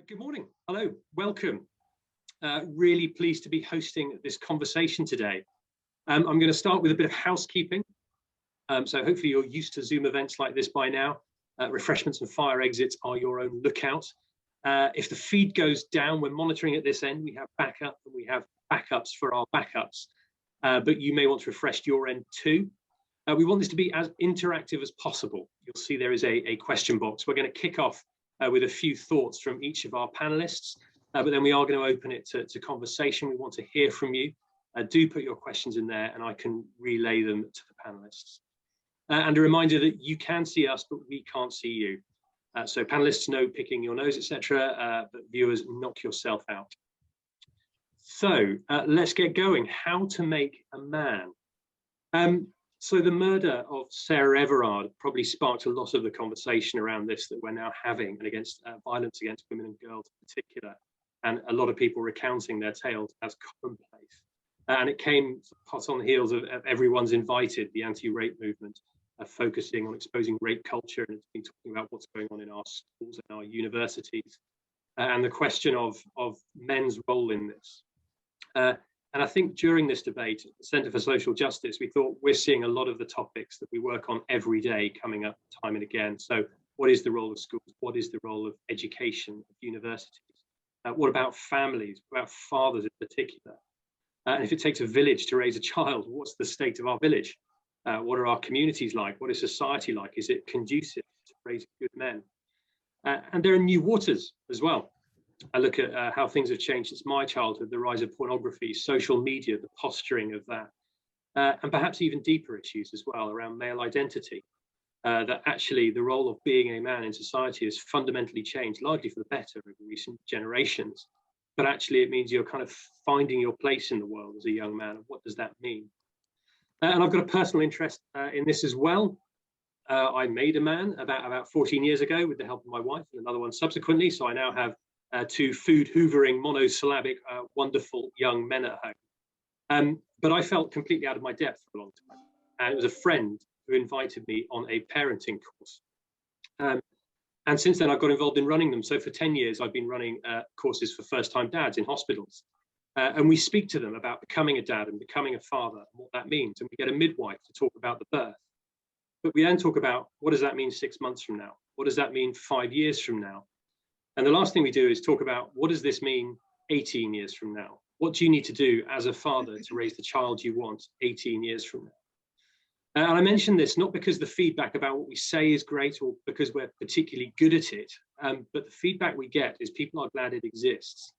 Good morning. Hello, welcome. Really pleased to be hosting this conversation today. I'm going to start with a bit of housekeeping. So hopefully you're used to Zoom events like this by now. Refreshments and fire exits are your own lookout. If the feed goes down, we're monitoring at this end. We have backup and we have backups for our backups. But you may want to refresh your end too. We want this to be as interactive as possible. You'll see there is a question box. We're going to kick off with a few thoughts from each of our panelists, but then we are going to open it to conversation. We want to hear from you. Do put your questions in there and I can relay them to the panelists. And a reminder that you can see us, but we can't see you. So panelists, no picking your nose, etc. But viewers, knock yourself out. So let's get going. How to make a man. So the murder of Sarah Everard probably sparked a lot of the conversation around this that we're now having, and against violence against women and girls in particular, and a lot of people recounting their tales as commonplace. And it came hot on the heels of Everyone's Invited, the anti-rape movement, focusing on exposing rape culture, and it's been talking about what's going on in our schools and our universities, and the question of men's role in this. And I think during this debate at the Centre for Social Justice, we thought we're seeing a lot of the topics that we work on every day coming up time and again. So what is the role of schools? What is the role of education, of universities? What about families? What about fathers in particular? And if it takes a village to raise a child, what's the state of our village? What are our communities like? What is society like? Is it conducive to raising good men? And there are new waters as well. I look at how things have changed since my childhood, the rise of pornography, social media, the posturing of that, and perhaps even deeper issues as well around male identity, that actually the role of being a man in society has fundamentally changed, largely for the better over recent generations. But actually it means you're kind of finding your place in the world as a young man. What does that mean? And I've got a personal interest in this as well. I made a man about 14 years ago with the help of my wife, and another one subsequently. So I now have two food hoovering, monosyllabic, wonderful young men at home. But I felt completely out of my depth for a long time. And it was a friend who invited me on a parenting course. And since then, I've got involved in running them. So for 10 years, I've been running courses for first-time dads in hospitals. And we speak to them about becoming a dad and becoming a father, and what that means. And we get a midwife to talk about the birth. But we then talk about, what does that mean 6 months from now? What does that mean 5 years from now? And the last thing we do is talk about, what does this mean 18 years from now? What do you need to do as a father to raise the child you want 18 years from now? And I mention this not because the feedback about what we say is great or because we're particularly good at it, but the feedback we get is people are glad it exists.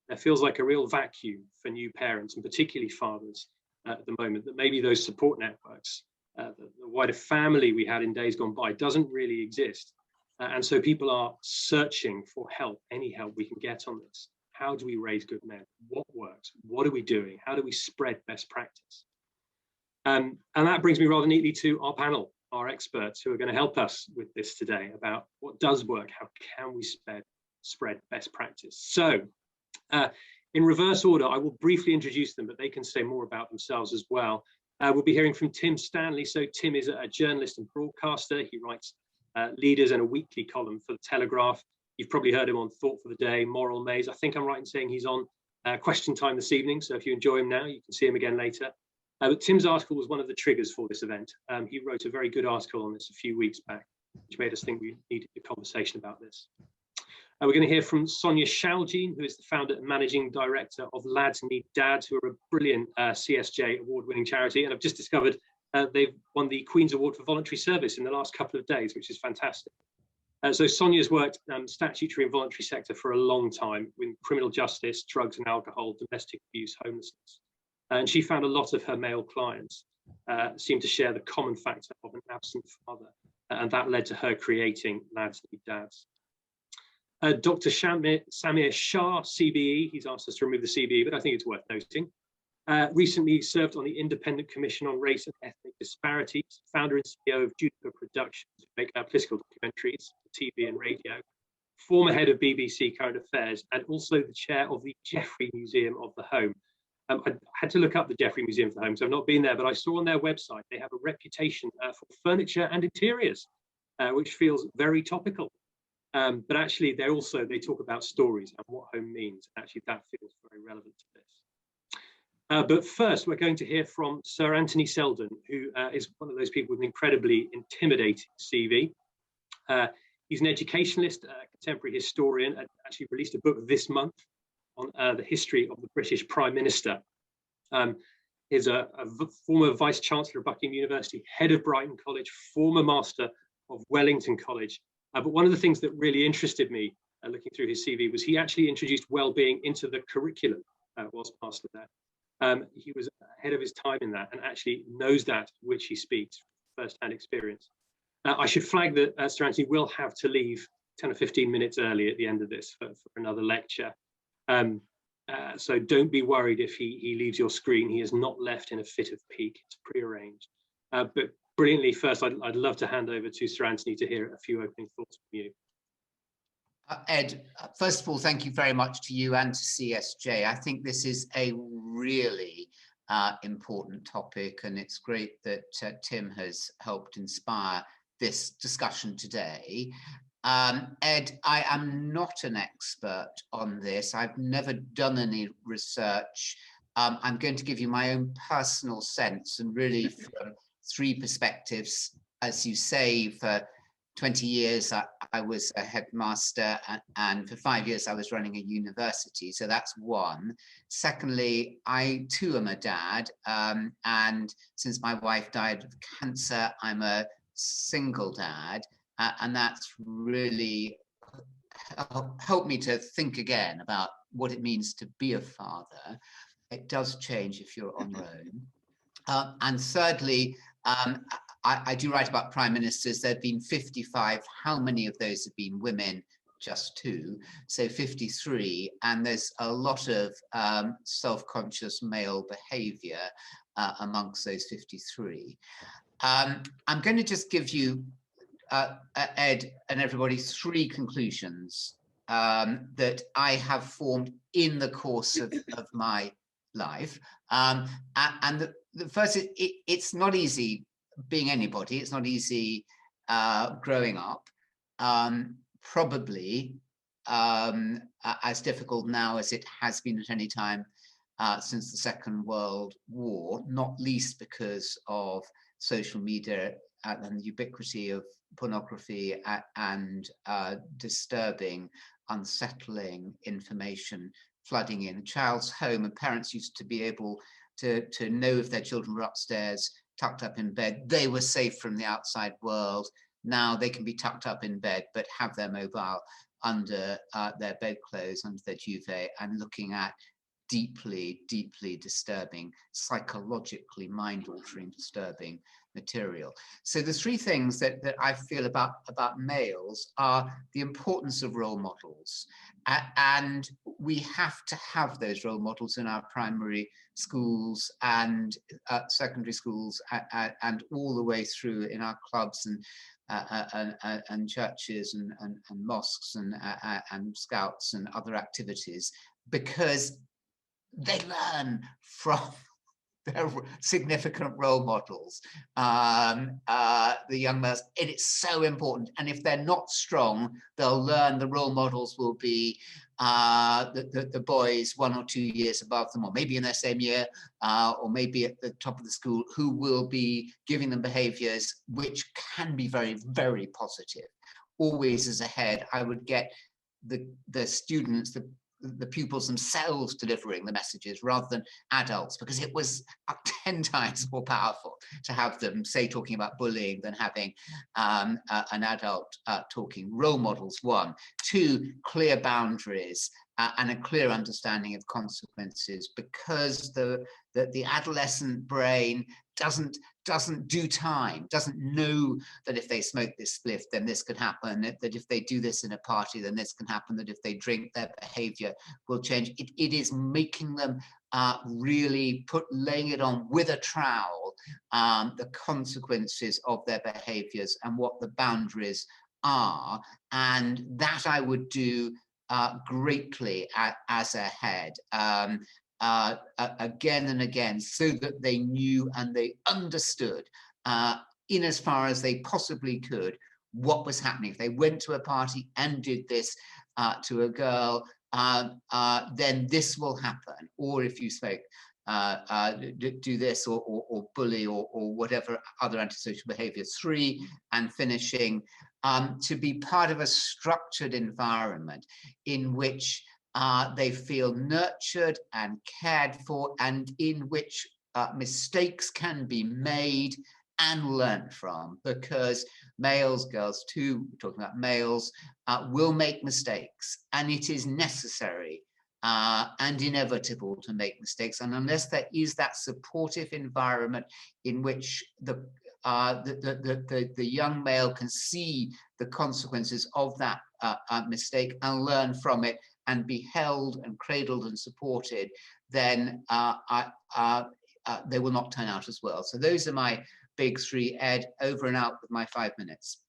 There feels like a real vacuum for new parents, and particularly fathers at the moment, that maybe those support networks, the wider family we had in days gone by doesn't really exist. And so people are searching for help, any help we can get on this. How do we raise good men? What works? What are we doing? How do we spread best practice? And that brings me rather neatly to our panel, our experts who are going to help us with this today about what does work, how can we spread best practice. So in reverse order, I will briefly introduce them, but they can say more about themselves as well. We'll be hearing from Tim Stanley. So Tim is a journalist and broadcaster. He writes leaders and a weekly column for the Telegraph. You've probably heard him on Thought for the Day, Moral Maze. I think I'm right in saying he's on Question Time this evening. So if you enjoy him now, you can see him again later. But Tim's article was one of the triggers for this event. He wrote a very good article on this a few weeks back, which made us think we needed a conversation about this. We're going to hear from Sonia, Shaljean, who is the founder and managing director of Lads Need Dads, who are a brilliant CSJ award-winning charity. And I've just discovered they've won the Queen's Award for Voluntary Service in the last couple of days, which is fantastic. So Sonia's worked statutory and voluntary sector for a long time with criminal justice, drugs and alcohol, domestic abuse, homelessness. And she found a lot of her male clients seem to share the common factor of an absent father. And that led to her creating Lads Need Dads. Dr. Samir Shah, CBE, he's asked us to remove the CBE, but I think it's worth noting. Recently served on the Independent Commission on Race and Ethnic Disparities, founder and CEO of Juniper Productions, who make political documentaries, TV and radio, former head of BBC Current Affairs, and also the chair of the Jeffrey Museum of the Home. I had to look up the Jeffrey Museum of the Home, so I've not been there, but I saw on their website they have a reputation for furniture and interiors, which feels very topical. But actually, they talk about stories and what home means. Actually, that feels very relevant to this. But first, we're going to hear from Sir Anthony Seldon, who is one of those people with an incredibly intimidating CV. He's an educationalist, a contemporary historian, and actually released a book this month on the history of the British Prime Minister. He's a former Vice Chancellor of Buckingham University, head of Brighton College, former Master of Wellington College. But one of the things that really interested me looking through his CV was he actually introduced well-being into the curriculum whilst Master there. He was ahead of his time in that and actually knows that which he speaks from first-hand experience. I should flag that Sir Anthony will have to leave 10 or 15 minutes early at the end of this for another lecture. So don't be worried if he leaves your screen. He is not left in a fit of pique. It's pre-arranged. But brilliantly, first, I'd love to hand over to Sir Anthony to hear a few opening thoughts from you. Ed, first of all, thank you very much to you and to CSJ. I think this is a really important topic, and it's great that Tim has helped inspire this discussion today. Ed, I am not an expert on this. I've never done any research. I'm going to give you my own personal sense, and really from three perspectives. As you say, for 20 years, I was a headmaster, and for 5 years, I was running a university. So that's one. Secondly, I too am a dad. And since my wife died of cancer, I'm a single dad. And that's really helped me to think again about what it means to be a father. It does change if you're on your own. And thirdly, I do write about prime ministers. There have been 55. How many of those have been women? Just 2. So 53. And there's a lot of self-conscious male behavior amongst those 53. I'm going to just give you, Ed and everybody, 3 conclusions that I have formed in the course of my life. And the first is, it's not easy being anybody. It's not easy growing up. Probably as difficult now as it has been at any time since the Second World War, not least because of social media and the ubiquity of pornography and disturbing, unsettling information flooding in. A child's home, and parents used to be able to know if their children were upstairs, tucked up in bed, they were safe from the outside world. Now they can be tucked up in bed, but have their mobile under their bedclothes, under their duvet, and looking at deeply, deeply disturbing, psychologically mind-altering, disturbing material. So the 3 things that I feel about males are the importance of role models. And we have to have those role models in our primary schools and secondary schools and all the way through in our clubs and churches and mosques and scouts and other activities, because they learn from their significant role models, the young males. It is so important. And if they're not strong, they'll learn the role models will be the boys 1 or 2 years above them, or maybe in their same year, or maybe at the top of the school, who will be giving them behaviors which can be very, very positive. Always as a head, I would get the students, the pupils themselves delivering the messages rather than adults, because it was 10 times more powerful to have them, say, talking about bullying than having an adult talking. Role models, 1. 2, clear boundaries and a clear understanding of consequences, because the adolescent brain doesn't do time, doesn't know that if they smoke this spliff, then this could happen, that if they do this in a party, then this can happen, that if they drink, their behavior will change. It is making them really laying it on with a trowel, the consequences of their behaviors and what the boundaries are. And that I would do greatly as a head. Again and again, so that they knew and they understood in as far as they possibly could what was happening. If they went to a party and did this to a girl, then this will happen. Or if you spoke, do this or bully or whatever other antisocial behavior. 3, and finishing, to be part of a structured environment in which they feel nurtured and cared for, and in which mistakes can be made and learned from, because males, girls too, we're talking about males, will make mistakes, and it is necessary and inevitable to make mistakes. And unless there is that supportive environment in which the young male can see the consequences of that mistake and learn from it and be held and cradled and supported, then they will not turn out as well. So those are my big 3. Ed, over and out with my 5 minutes.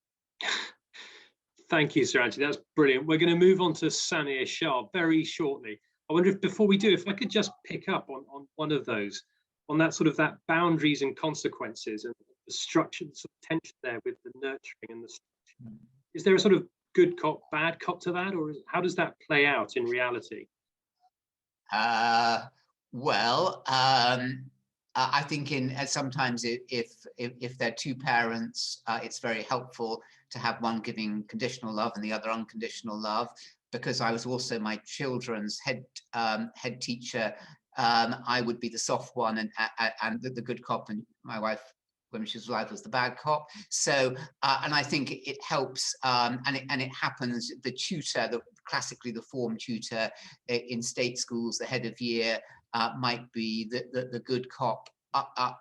Thank you, Sir Anthony. That's brilliant. We're going to move on to Samir Shah very shortly. I wonder if before we do, if I could just pick up on one of those, on that sort of that boundaries and consequences and the structure, the sort of tension there with the nurturing and the structure. Is there a sort of good cop, bad cop to that, or how does that play out in reality? I think sometimes if there are 2 parents, it's very helpful to have one giving conditional love and the other unconditional love. Because I was also my children's head teacher, I would be the soft one and the good cop, and my wife, when she was alive, was the bad cop. So, and I think it helps, and it happens. The tutor, classically the form tutor in state schools, the head of year, might be the good cop,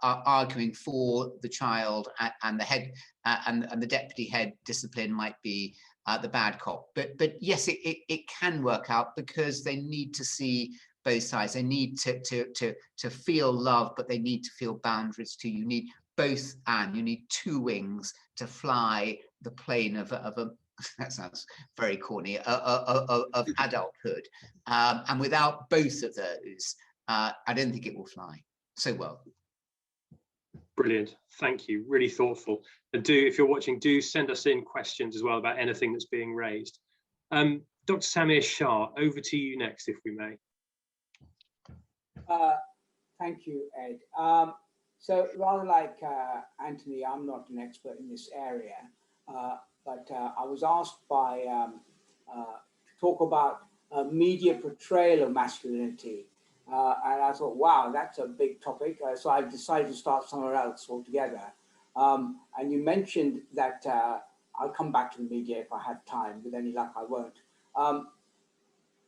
arguing for the child, and the head and the deputy head discipline might be the bad cop. But yes, it can work out, because they need to see both sides. They need to feel love, but they need to feel boundaries too. You need both, and you need 2 wings to fly the plane of a that sounds very corny, of adulthood. And without both of those, I don't think it will fly so well. Brilliant. Thank you. Really thoughtful. And do, if you're watching, do send us in questions as well about anything that's being raised. Dr. Samir Shah, over to you next, if we may. Thank you, Ed. So rather like Anthony, I'm not an expert in this area, but I was asked by to talk about media portrayal of masculinity. And I thought, wow, that's a big topic. So I decided to start somewhere else altogether. And you mentioned that I'll come back to the media if I have time. With any luck, I won't.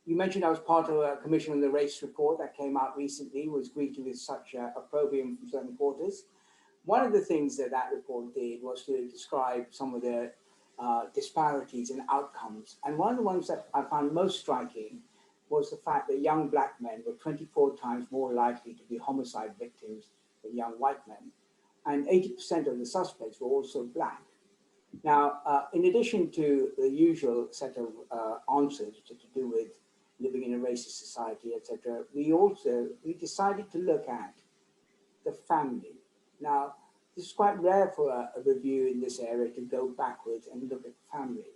You mentioned I was part of a commission on the race report that came out recently, was greeted with such opprobrium from certain quarters. One of the things that that report did was to describe some of the disparities in outcomes. And one of the ones that I found most striking was the fact that young black men were 24 times more likely to be homicide victims than young white men. And 80% of the suspects were also black. Now, in addition to the usual set of answers to do with living in a racist society, etc., we decided to look at the family. Now, this is quite rare for a review in this area to go backwards and look at family,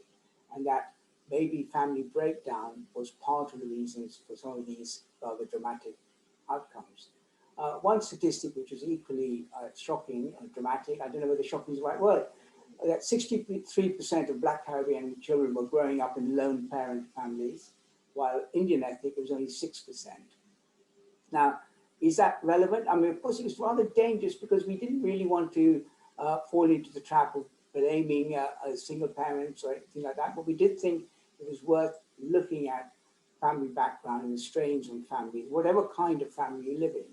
and that maybe family breakdown was part of the reasons for some of these rather dramatic outcomes. One statistic which was equally shocking and dramatic, I don't know whether shocking is the right word, that 63% of Black Caribbean children were growing up in lone parent families, while Indian ethnic was only 6%. Now, is that relevant? I mean, of course, it was rather dangerous because we didn't really want to fall into the trap of blaming single parents or anything like that, but we did think it was worth looking at family background and the strains on families, whatever kind of family you live in.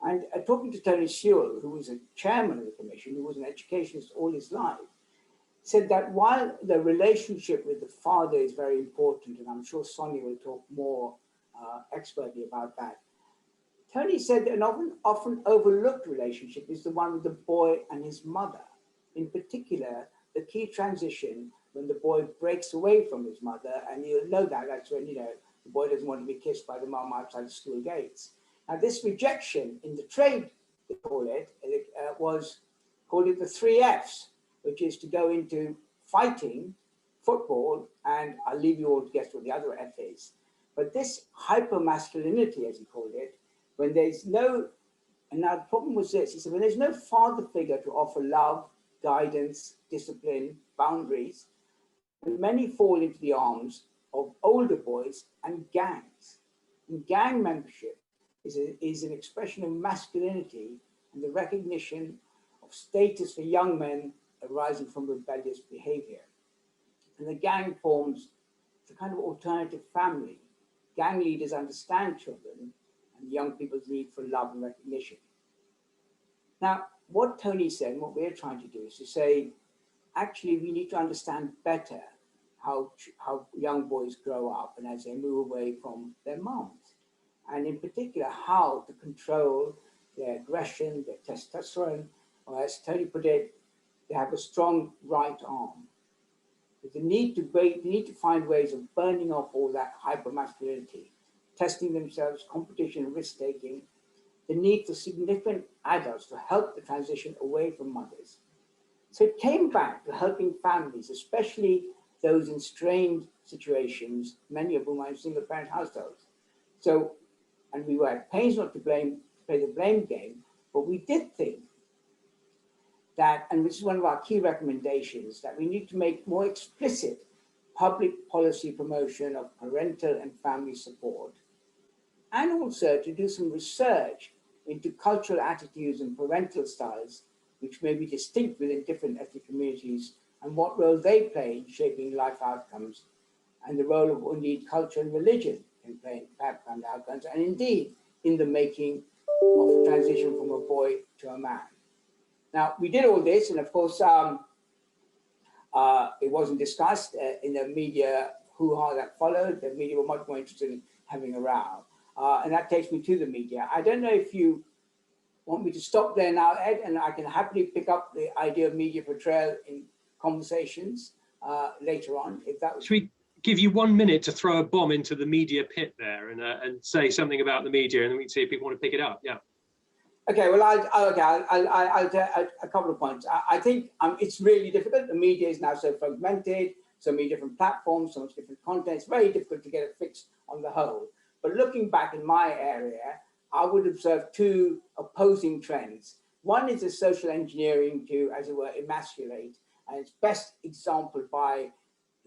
And talking to Tony Sewell, who was a chairman of the commission, who was an educationist all his life, said that while the relationship with the father is very important, and I'm sure Sonia will talk more expertly about that, Tony said that an often overlooked relationship is the one with the boy and his mother. In particular, the key transition when the boy breaks away from his mother, and you'll know that that's when, you know, the boy doesn't want to be kissed by the mom outside the school gates. Now, this rejection in the trade, they call it, was called it the 3 Fs, which is to go into fighting, football, and I'll leave you all to guess what the other F is. But this hyper-masculinity, as he called it, when there's no, and now the problem was this, he said, when there's no father figure to offer love, guidance, discipline, boundaries, many fall into the arms of older boys and gangs. And gang membership is an expression of masculinity and the recognition of status for young men arising from rebellious behavior. And the gang forms the kind of alternative family. Gang leaders understand children and young people's need for love and recognition. Now, what Tony said and what we're trying to do is to say, actually, we need to understand better how young boys grow up and as they move away from their moms. And in particular, how to control their aggression, their testosterone, or as Tony put it, they have a strong right arm. There's a need to find ways of burning off all that hypermasculinity, testing themselves, competition, risk-taking, the need for significant adults to help the transition away from mothers. So it came back to helping families, especially those in strained situations, many of whom are in single-parent households. So, and we were at pains not to play the blame game, but we did think that, and this is one of our key recommendations, that we need to make more explicit public policy promotion of parental and family support, and also to do some research into cultural attitudes and parental styles, which may be distinct within different ethnic communities, and what role they play in shaping life outcomes, and the role of indeed culture and religion in playing family outcomes, and indeed in the making of a transition from a boy to a man. Now, we did all this, and of course, it wasn't discussed in the media hoo-ha that followed. The media were much more interested in having a row. And that takes me to the media. I don't know if you want me to stop there now, Ed, and I can happily pick up the idea of media portrayal in conversations later on, if that was... Should we give you 1 minute to throw a bomb into the media pit there and say something about the media, and then we can see if people want to pick it up? Yeah. Okay, well, I'll tell a couple of points. I think it's really difficult. The media is now so fragmented, so many different platforms, so much different content. It's very difficult to get a fix on the whole. But looking back in my area, I would observe two opposing trends. One is the social engineering to, as it were, emasculate, and it's best exampled by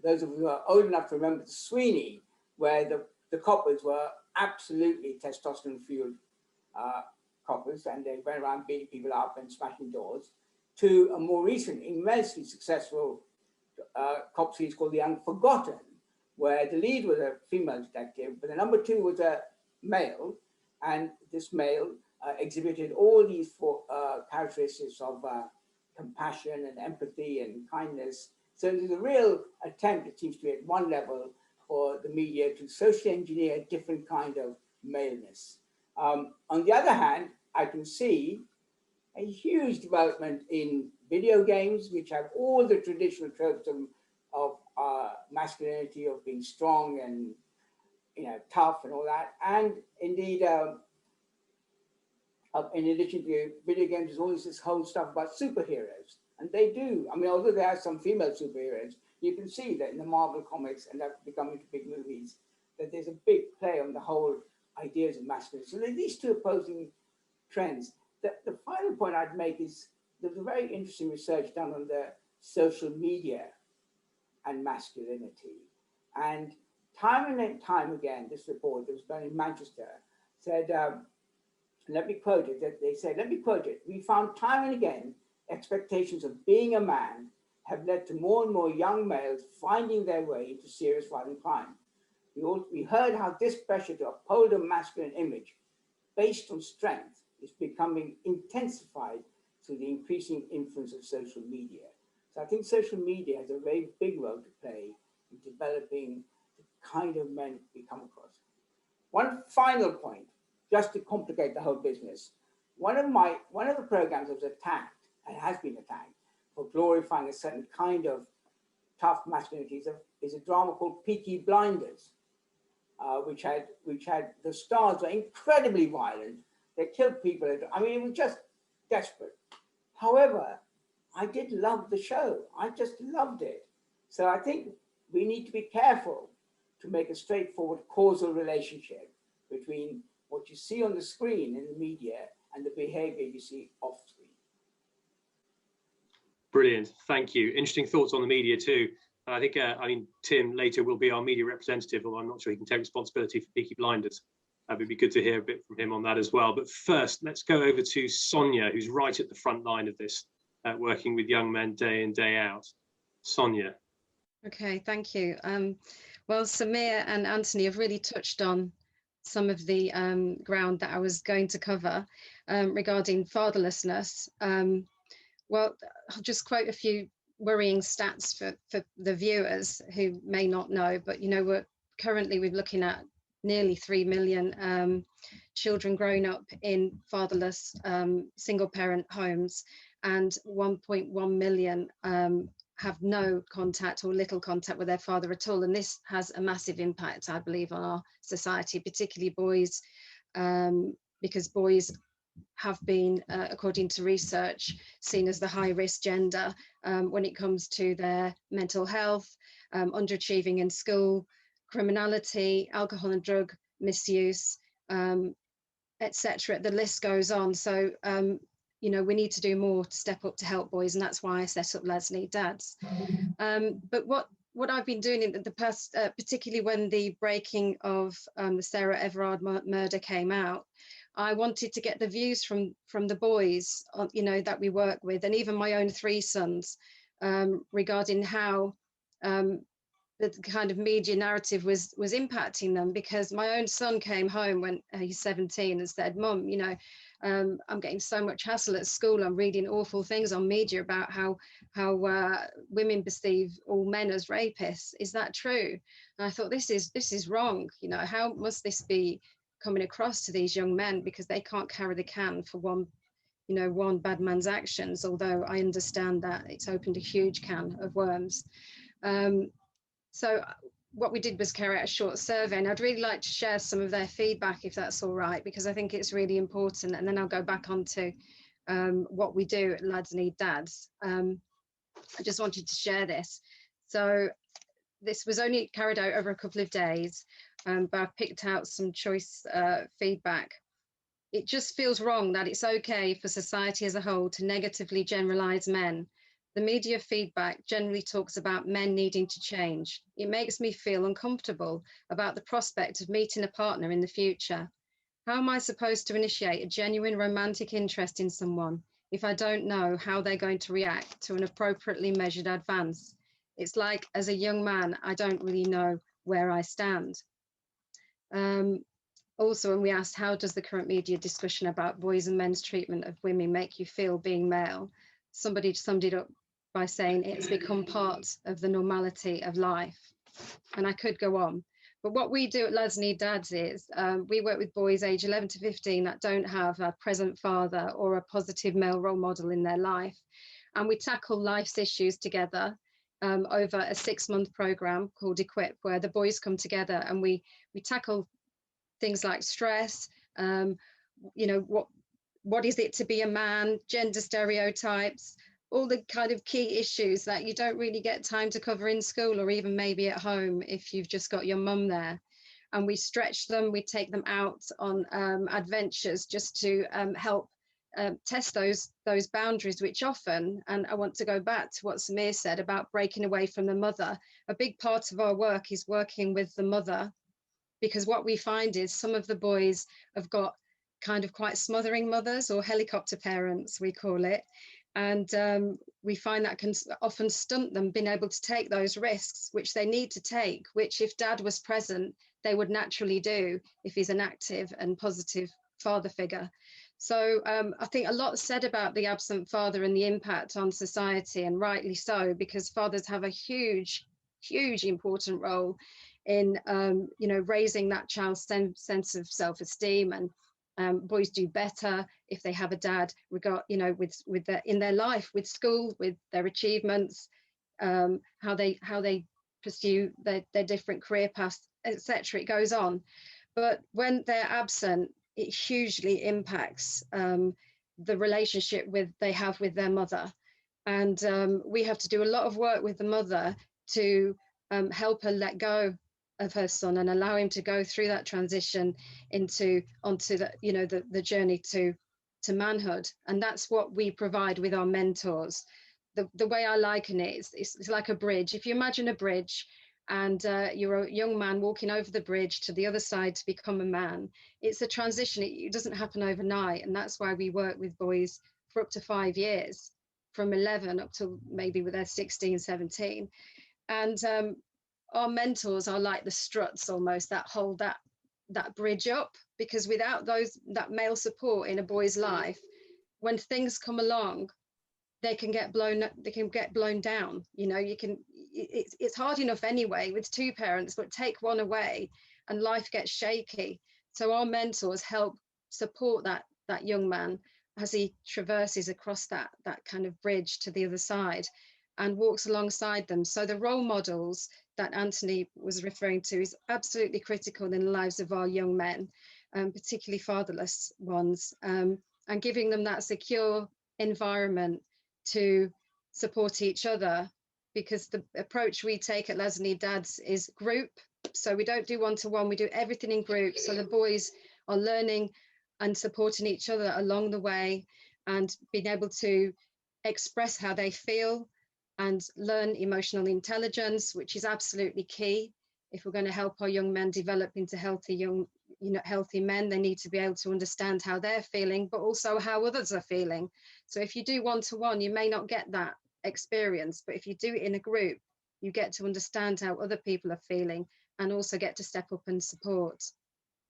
those of you who are old enough to remember the Sweeney, where the coppers were absolutely testosterone-fueled coppers, and they went around beating people up and smashing doors, to a more recent, immensely successful cop series called The Unforgotten, where the lead was a female detective, but the number two was a male, and this male exhibited all these characteristics of compassion and empathy and kindness. So there's a real attempt, it seems to be at one level, for the media to socially engineer a different kind of maleness. On the other hand, I can see a huge development in video games, which have all the traditional tropes of masculinity, of being strong and tough and all that. And indeed, in addition to video games, there's always this whole stuff about superheroes. And they do. I mean, although there are some female superheroes, you can see that in the Marvel comics, and that's becoming big movies, that there's a big play on the whole ideas of masculinity. So there are these two opposing trends. The final point I'd make is there's a very interesting research done on the social media and masculinity. And time and time again, this report that was done in Manchester said, let me quote it, that they said, let me quote it, we found time and again, expectations of being a man have led to more and more young males finding their way into serious violent crime. We heard how this pressure to uphold a masculine image based on strength is becoming intensified through the increasing influence of social media. So I think social media has a very big role to play in developing the kind of men we come across. One final point, just to complicate the whole business. One of the programs that was attacked, and has been attacked, for glorifying a certain kind of tough masculinity is a drama called Peaky Blinders, which had the stars were incredibly violent. They killed people. I mean, it was just desperate. However, I did love the show. I just loved it. So I think we need to be careful to make a straightforward causal relationship between what you see on the screen in the media and the behavior you see off screen. Brilliant, thank you. Interesting thoughts on the media too. I think, I mean, Tim later will be our media representative, although I'm not sure he can take responsibility for Peaky Blinders. It would be good to hear a bit from him on that as well. But first, let's go over to Sonia, who's right at the front line of this, working with young men day in, day out. Sonia. Okay, thank you. Well, Samir and Anthony have really touched on some of the ground that I was going to cover regarding fatherlessness. Well, I'll just quote a few worrying stats for the viewers who may not know, but you know, we're looking at nearly 3 million children growing up in fatherless single parent homes, and 1.1 million have no contact or little contact with their father at all. And this has a massive impact, I believe, on our society, particularly boys, because boys have been, according to research, seen as the high-risk gender when it comes to their mental health, underachieving in school, criminality, alcohol and drug misuse, etc. The list goes on. So, you know, we need to do more to step up to help boys, and that's why I set up Lads Need Dads. But what I've been doing in the past, particularly when the breaking of the Sarah Everard murder came out, I wanted to get the views from the boys, you know, that we work with, and even my own 3 sons, regarding how the kind of media narrative was impacting them. Because my own son came home when he's 17 and said, "Mum, you know, I'm getting so much hassle at school. I'm reading awful things on media about how women perceive all men as rapists. Is that true?" And I thought, this is wrong. You know, how must this be coming across to these young men, because they can't carry the can for one bad man's actions, although I understand that it's opened a huge can of worms. So what we did was carry out a short survey, and I'd really like to share some of their feedback, if that's all right, because I think it's really important, and then I'll go back on to what we do at Lads Need Dads. I just wanted to share this. So this was only carried out over a couple of days, but I've picked out some choice feedback. It just feels wrong that it's okay for society as a whole to negatively generalize men. The media feedback generally talks about men needing to change. It makes me feel uncomfortable about the prospect of meeting a partner in the future. How am I supposed to initiate a genuine romantic interest in someone if I don't know how they're going to react to an appropriately measured advance? It's like, as a young man, I don't really know where I stand. Also, when we asked, how does the current media discussion about boys and men's treatment of women make you feel being male? Somebody summed it up by saying it's become part of the normality of life. And I could go on. But what we do at Lads Need Dads is we work with boys age 11 to 15 that don't have a present father or a positive male role model in their life. And we tackle life's issues together over a 6-month program called Equip, where the boys come together and we tackle things like stress, you know, what is it to be a man, gender stereotypes, all the kind of key issues that you don't really get time to cover in school, or even maybe at home if you've just got your mum there. And we stretch them, we take them out on adventures just to help test those boundaries, which often, and I want to go back to what Samir said about breaking away from the mother. A big part of our work is working with the mother, because what we find is some of the boys have got kind of quite smothering mothers, or helicopter parents, we call it. And we find that can often stunt them being able to take those risks, which they need to take, which if dad was present, they would naturally do if he's an active and positive father figure. So I think a lot said about the absent father and the impact on society, and rightly so, because fathers have a huge important role in you know, raising that child's sense of self-esteem. And boys do better if they have a dad, you know, with in their life, with school, with their achievements, how they pursue their different career paths, etc. It goes on. But when they're absent, it hugely impacts the relationship they have with their mother. And we have to do a lot of work with the mother to help her let go of her son and allow him to go through that transition onto the, you know, the journey to manhood. And that's what we provide with our mentors. The way I liken it, it's like a bridge. If you imagine a bridge, and you're a young man walking over the bridge to the other side to become a man, it's a transition. It doesn't happen overnight, and that's why we work with boys for up to 5 years, from 11 up to maybe with their 16, 17. And our mentors are like the struts almost that hold that bridge up, because without that male support in a boy's life, when things come along, they can get blown down. You know, it's hard enough anyway with 2 parents, but take one away and life gets shaky. So our mentors help support that young man as he traverses across that kind of bridge to the other side and walks alongside them. So the role models that Anthony was referring to is absolutely critical in the lives of our young men, particularly fatherless ones, and giving them that secure environment to support each other, because the approach we take at Lads Need Dads is group. So we don't do one-to-one, we do everything in group. So the boys are learning and supporting each other along the way and being able to express how they feel and learn emotional intelligence, which is absolutely key. If we're going to help our young men develop into healthy men, they need to be able to understand how they're feeling, but also how others are feeling. So if you do one-to-one, you may not get that experience, but if you do it in a group, you get to understand how other people are feeling and also get to step up and support.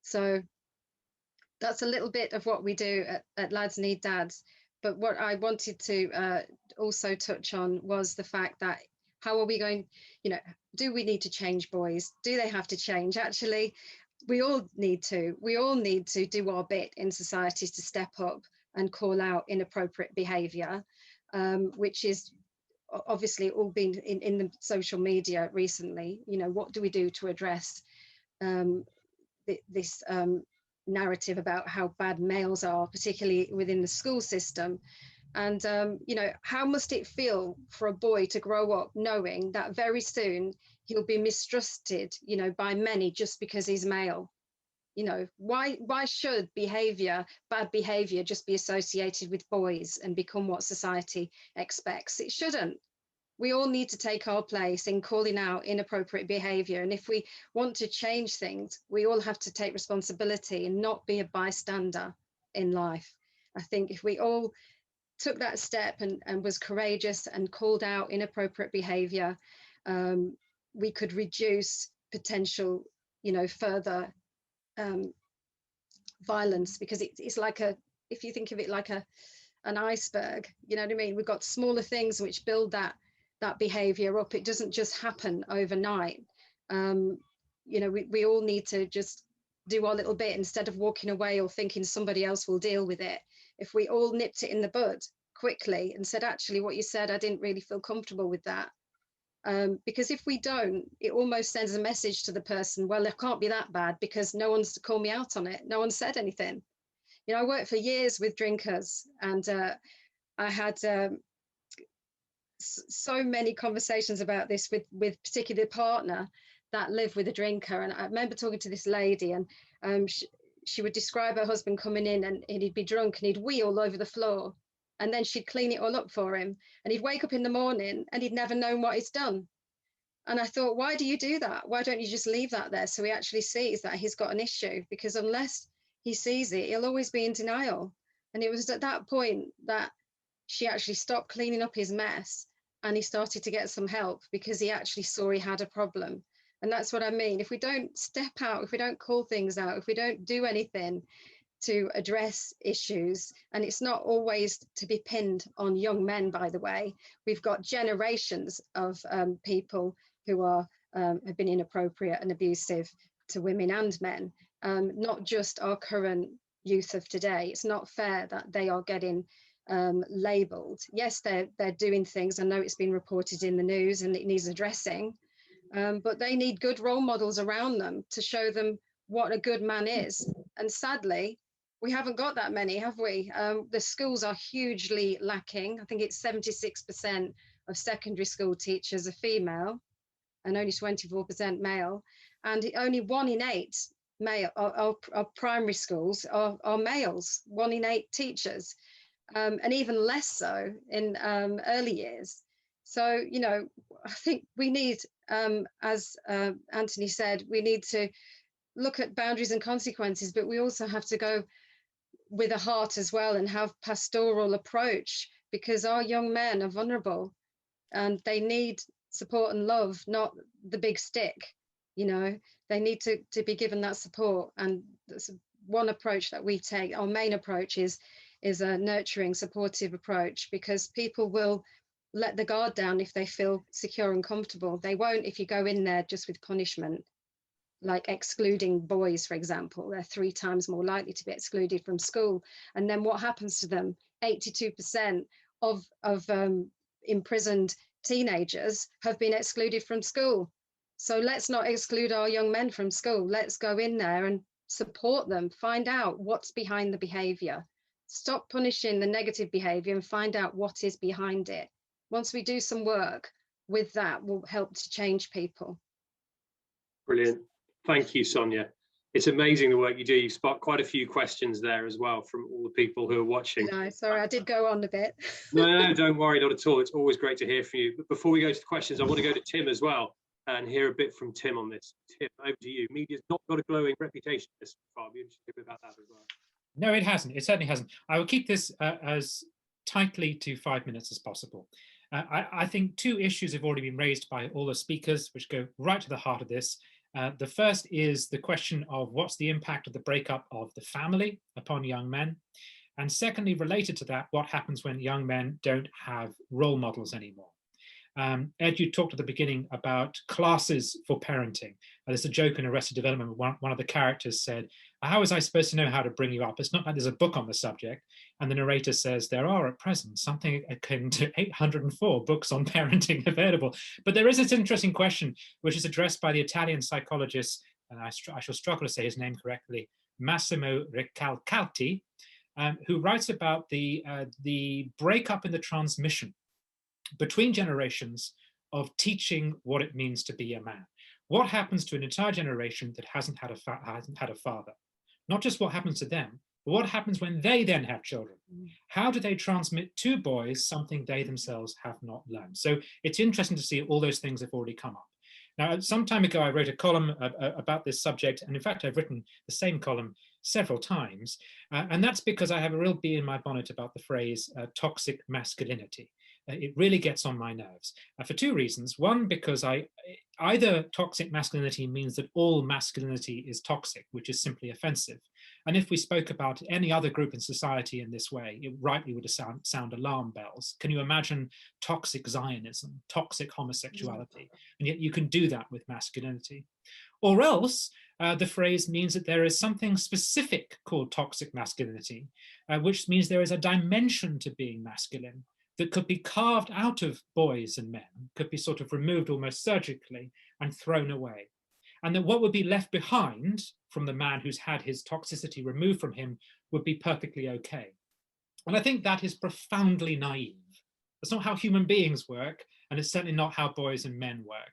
So that's a little bit of what we do at Lads Need Dads. But what I wanted to also touch on was the fact that how are we going, you know, do we need to change boys? Do they have to change? Actually, we all need to do our bit in society to step up and call out inappropriate behaviour, which is obviously all been in the social media recently. You know, what do we do to address this narrative about how bad males are, particularly within the school system? And, you know, how must it feel for a boy to grow up knowing that very soon he'll be mistrusted, you know, by many just because he's male? You know, why should bad behavior just be associated with boys and become what society expects? It shouldn't. We all need to take our place in calling out inappropriate behavior. And if we want to change things, we all have to take responsibility and not be a bystander in life. I think if we all took that step and was courageous and called out inappropriate behavior, we could reduce potential, you know, further violence, because it's like if you think of it like an iceberg, you know what I mean? We've got smaller things which build that behavior up. It doesn't just happen overnight. You know, we all need to just do our little bit instead of walking away or thinking somebody else will deal with it. If we all nipped it in the bud quickly and said, actually, what you said, I didn't really feel comfortable with that. Because if we don't, it almost sends a message to the person, well, it can't be that bad because no one's called me out on it. No one said anything. You know, I worked for years with drinkers, and I had so many conversations about this with particularly a partner that lived with a drinker. And I remember talking to this lady, and she would describe her husband coming in, and he'd be drunk and he'd wee all over the floor. And then she'd clean it all up for him. And he'd wake up in the morning and he'd never known what he's done. And I thought, why do you do that? Why don't you just leave that there so he actually sees that he's got an issue? Because unless he sees it, he'll always be in denial. And it was at that point that she actually stopped cleaning up his mess and he started to get some help, because he actually saw he had a problem. And that's what I mean. If we don't step out, if we don't call things out, if we don't do anything to address issues, and it's not always to be pinned on young men, by the way. We've got generations of people who are have been inappropriate and abusive to women and men, not just our current youth of today. It's not fair that they are getting labelled. Yes, they're doing things. I know it's been reported in the news and it needs addressing, but they need good role models around them to show them what a good man is. And sadly, we haven't got that many, have we? The schools are hugely lacking. I think it's 76% of secondary school teachers are female. and only 24% male, and only 1 in 8 male of primary schools are males, 1 in 8 teachers, and even less so in early years. So, you know, I think we need, as Anthony said, we need to look at boundaries and consequences, but we also have to go with a heart as well and have pastoral approach, because our young men are vulnerable and they need support and love, not the big stick. You know, they need to be given that support. And that's one approach that we take. Our main approach is a nurturing, supportive approach, because people will let the guard down if they feel secure and comfortable. They won't if you go in there just with punishment, like excluding boys, for example. They're 3 times more likely to be excluded from school. And then what happens to them? 82% of imprisoned teenagers have been excluded from school. So let's not exclude our young men from school. Let's go in there and support them, find out what's behind the behaviour. Stop punishing the negative behaviour and find out what is behind it. Once we do some work with that, will help to change people. Brilliant. Thank you, Sonia. It's amazing the work you do. You sparked quite a few questions there as well from all the people who are watching. No, sorry, I did go on a bit. No, don't worry, not at all. It's always great to hear from you. But before we go to the questions, I want to go to Tim as well and hear a bit from Tim on this. Tim, over to you. Media's not got a glowing reputation this far. I'll be interested about that as well. No, it hasn't. It certainly hasn't. I will keep this as tightly to 5 minutes as possible. I think 2 issues have already been raised by all the speakers, which go right to the heart of this. The first is the question of what's the impact of the breakup of the family upon young men? And secondly, related to that, what happens when young men don't have role models anymore? Ed, you talked at the beginning about classes for parenting. There's a joke in Arrested Development. One of the characters said, "How was I supposed to know how to bring you up? It's not like there's a book on the subject." And the narrator says, "There are at present something akin to 804 books on parenting available." But there is this interesting question, which is addressed by the Italian psychologist, and I shall struggle to say his name correctly, Massimo Recalcati, who writes about the breakup in the transmission between generations of teaching what it means to be a man. What happens to an entire generation that hasn't had a father? Not just what happens to them, but what happens when they then have children? How do they transmit to boys something they themselves have not learned? So it's interesting to see all those things have already come up. Now, some time ago, I wrote a column about this subject, and in fact, I've written the same column several times, and that's because I have a real bee in my bonnet about the phrase toxic masculinity. It really gets on my nerves for 2 reasons. One, because either toxic masculinity means that all masculinity is toxic, which is simply offensive. And if we spoke about any other group in society in this way, it rightly would sound alarm bells. Can you imagine toxic Zionism, toxic homosexuality? And yet you can do that with masculinity. Or else the phrase means that there is something specific called toxic masculinity, which means there is a dimension to being masculine that could be carved out of boys and men, could be sort of removed almost surgically and thrown away. And that what would be left behind from the man who's had his toxicity removed from him would be perfectly okay. And I think that is profoundly naive. That's not how human beings work, and it's certainly not how boys and men work.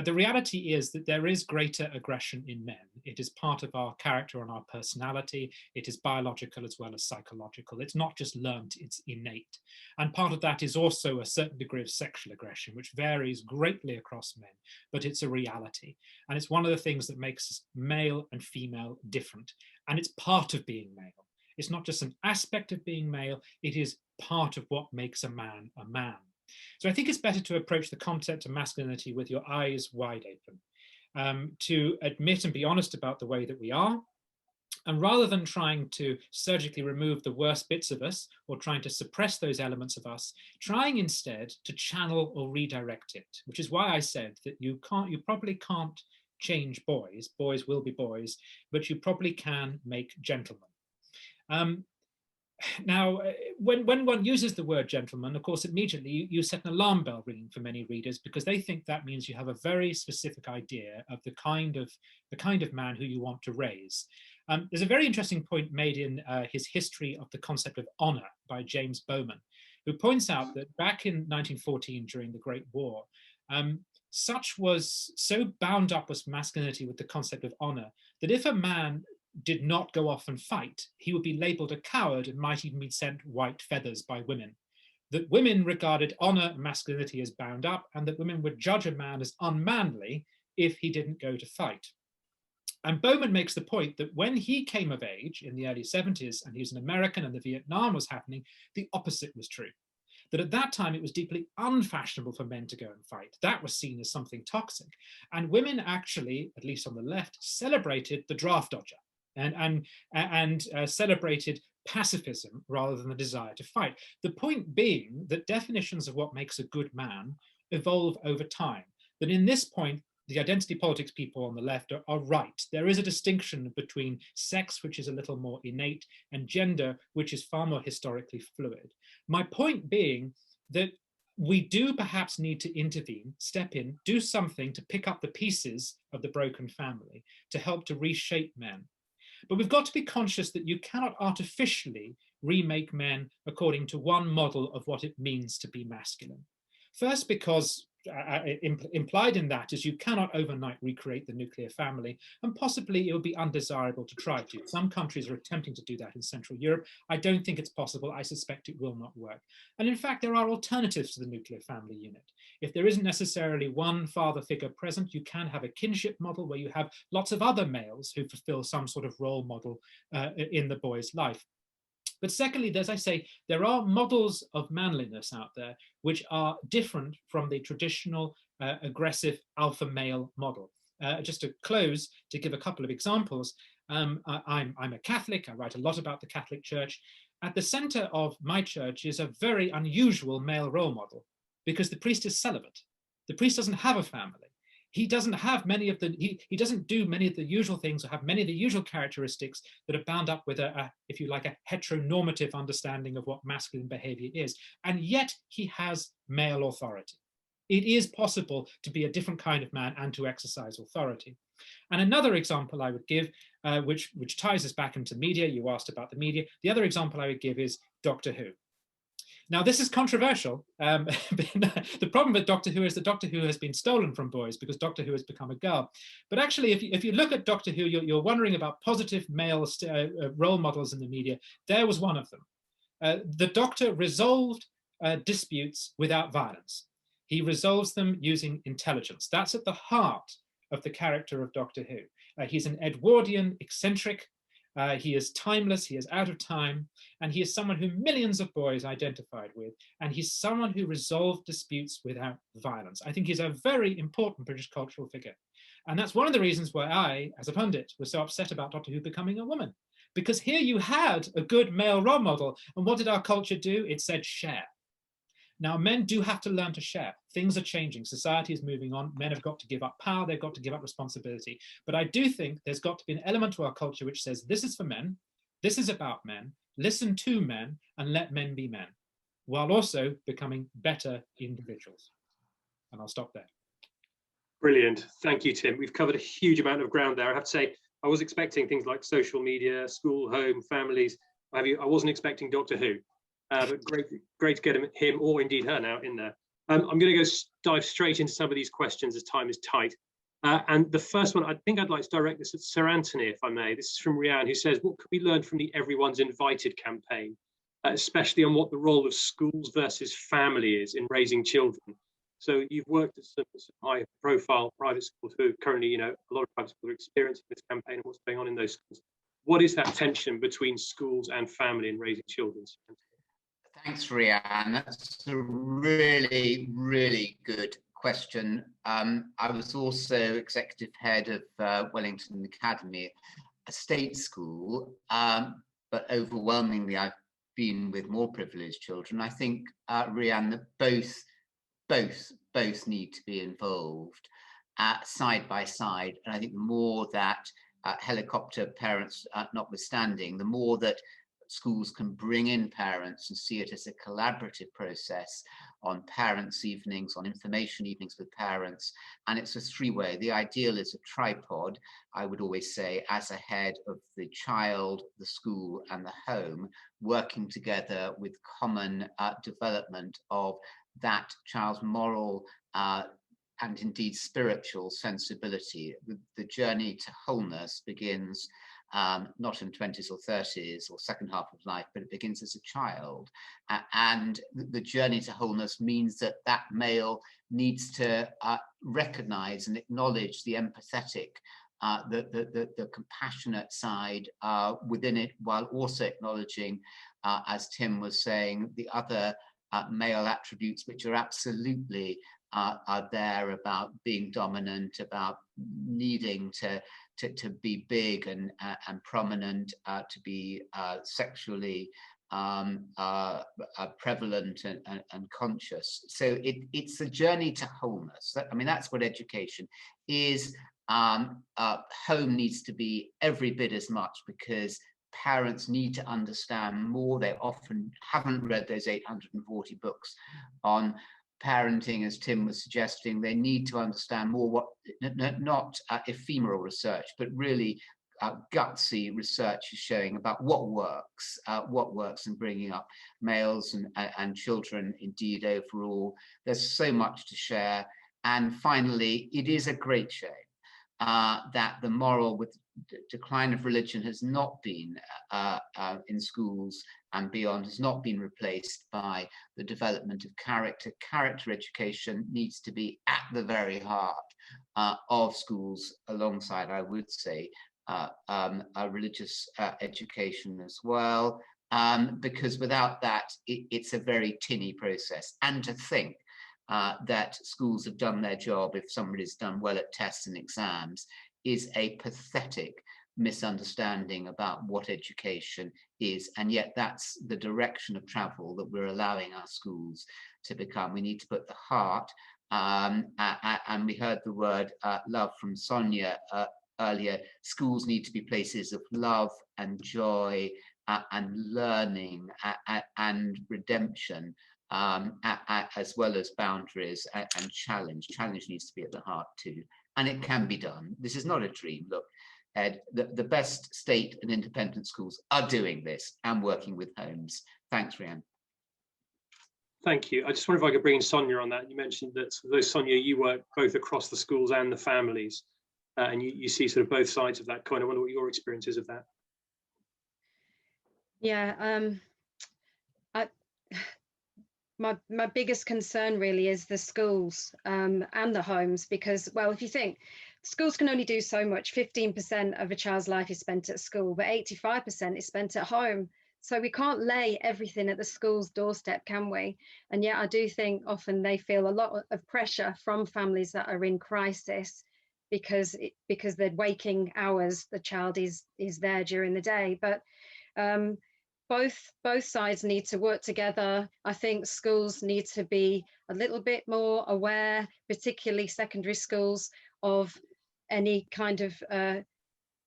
The reality is that there is greater aggression in men. It is part of our character and our personality. It is biological as well as psychological. It's not just learned, it's innate. And part of that is also a certain degree of sexual aggression, which varies greatly across men, but it's a reality. And it's one of the things that makes us male and female different. And it's part of being male. It's not just an aspect of being male, it is part of what makes a man a man. So I think it's better to approach the concept of masculinity with your eyes wide open, to admit and be honest about the way that we are. And rather than trying to surgically remove the worst bits of us or trying to suppress those elements of us, trying instead to channel or redirect it, which is why I said that you probably can't change boys. Boys will be boys, but you probably can make gentlemen. Now, when one uses the word gentleman, of course, immediately you set an alarm bell ringing for many readers, because they think that means you have a very specific idea of the kind of man who you want to raise. There's a very interesting point made in his History of the Concept of Honor by James Bowman, who points out that back in 1914, during the Great War, such was so bound up with masculinity, with the concept of honor, that if a man did not go off and fight, he would be labeled a coward and might even be sent white feathers by women. That women regarded honor and masculinity as bound up, and that women would judge a man as unmanly if he didn't go to fight. And Bowman makes the point that when he came of age in the early 70s and he was an American and the Vietnam was happening, the opposite was true. That at that time it was deeply unfashionable for men to go and fight. That was seen as something toxic. And women actually, at least on the left, celebrated the draft dodger and celebrated pacifism rather than the desire to fight. The point being that definitions of what makes a good man evolve over time. That in this point, the identity politics people on the left are right. There is a distinction between sex, which is a little more innate, and gender, which is far more historically fluid. My point being that we do perhaps need to intervene, step in, do something to pick up the pieces of the broken family to help to reshape men. But we've got to be conscious that you cannot artificially remake men according to one model of what it means to be masculine. First, because implied in that is you cannot overnight recreate the nuclear family, and possibly it would be undesirable to try to. Some countries are attempting to do that in Central Europe. I don't think it's possible. I suspect it will not work. And in fact, there are alternatives to the nuclear family unit. If there isn't necessarily one father figure present, you can have a kinship model where you have lots of other males who fulfill some sort of role model in the boy's life. But secondly, as I say, there are models of manliness out there which are different from the traditional aggressive alpha male model. Just to close, to give a couple of examples, I'm a Catholic. I write a lot about the Catholic Church. At the center of my church is a very unusual male role model because the priest is celibate. The priest doesn't have a family. He doesn't have many of the, he doesn't do many of the usual things or have many of the usual characteristics that are bound up with if you like, a heteronormative understanding of what masculine behavior is. And yet he has male authority. It is possible to be a different kind of man and to exercise authority. And another example I would give, which ties us back into media, you asked about the media. The other example I would give is Doctor Who. Now, this is controversial. The problem with Doctor Who is that Doctor Who has been stolen from boys because Doctor Who has become a girl. But actually, if you look at Doctor Who, you're wondering about positive male role models in the media. There was one of them. The Doctor resolved disputes without violence. He resolves them using intelligence. That's at the heart of the character of Doctor Who. He's an Edwardian eccentric. He is timeless, he is out of time, and he is someone who millions of boys identified with, and he's someone who resolved disputes without violence. I think he's a very important British cultural figure. And that's one of the reasons why I, as a pundit, was so upset about Doctor Who becoming a woman. Because here you had a good male role model, and what did our culture do? It said share. Now, men do have to learn to share. Things are changing. Society is moving on. Men have got to give up power. They've got to give up responsibility. But I do think there's got to be an element to our culture which says this is for men. This is about men. Listen to men and let men be men, while also becoming better individuals. And I'll stop there. Brilliant. Thank you, Tim. We've covered a huge amount of ground there. I have to say, I was expecting things like social media, school, home, families. I wasn't expecting Doctor Who. But great to get him or indeed her now in there. I'm going to go dive straight into some of these questions as time is tight. And the first one, I think I'd like to direct this at Sir Anthony, if I may. This is from Rianne, who says, what could we learn from the Everyone's Invited campaign, especially on what the role of schools versus family is in raising children? So you've worked at some high-profile private schools who currently, a lot of private schools are experiencing this campaign and what's going on in those schools. What is that tension between schools and family in raising children? Thanks, Rianne. That's a really, really good question. I was also executive head of Wellington Academy, a state school, but overwhelmingly I've been with more privileged children. I think, Rianne, that both need to be involved side by side. And I think the more that helicopter parents notwithstanding, the more that schools can bring in parents and see it as a collaborative process on parents' evenings, on information evenings with parents. And it's a three-way. The ideal is a tripod, I would always say, as a head of the child, the school, and the home, working together with common development of that child's moral and indeed spiritual sensibility. The journey to wholeness begins not in 20s or 30s or second half of life, but it begins as a child. And the journey to wholeness means that that male needs to recognize and acknowledge the empathetic, the compassionate side within it, while also acknowledging, as Tim was saying, the other male attributes which are absolutely are there, about being dominant, about needing to be big and prominent, to be sexually prevalent and conscious. So it's a journey to wholeness. I mean, that's what education is. Home needs to be every bit as much, because parents need to understand more. They often haven't read those 840 books on parenting, as Tim was suggesting. They need to understand more what, not ephemeral research, but really gutsy research is showing about what works in bringing up males and children, indeed, overall. There's so much to share. And finally, it is a great shame that the moral with decline of religion has not been in schools and beyond, has not been replaced by the development of character. Character education needs to be at the very heart of schools, alongside, I would say, religious education as well, because without that, it's a very tinny process. And to think that schools have done their job if somebody's done well at tests and exams is a pathetic misunderstanding about what education is. And yet that's the direction of travel that we're allowing our schools to become. We need to put the heart, and we heard the word love from Sonia earlier. Schools need to be places of love and joy and learning and redemption, as well as boundaries and challenge. Challenge needs to be at the heart too. And it can be done. This is not a dream. Look, Ed, the best state and independent schools are doing this and working with homes. Thanks, Rhiannon. Thank you. I just wonder if I could bring in Sonia on that. You mentioned that, though, Sonia, you work both across the schools and the families, and you see sort of both sides of that coin. I wonder what your experience is of that. Yeah, my biggest concern really is the schools and the homes, because, well, if you think, schools can only do so much. 15% of a child's life is spent at school, but 85% is spent at home. So we can't lay everything at the school's doorstep, can we? And yet I do think often they feel a lot of pressure from families that are in crisis, because their waking hours, the child is there during the day. But both sides need to work together. I think schools need to be a little bit more aware, particularly secondary schools, of any kind of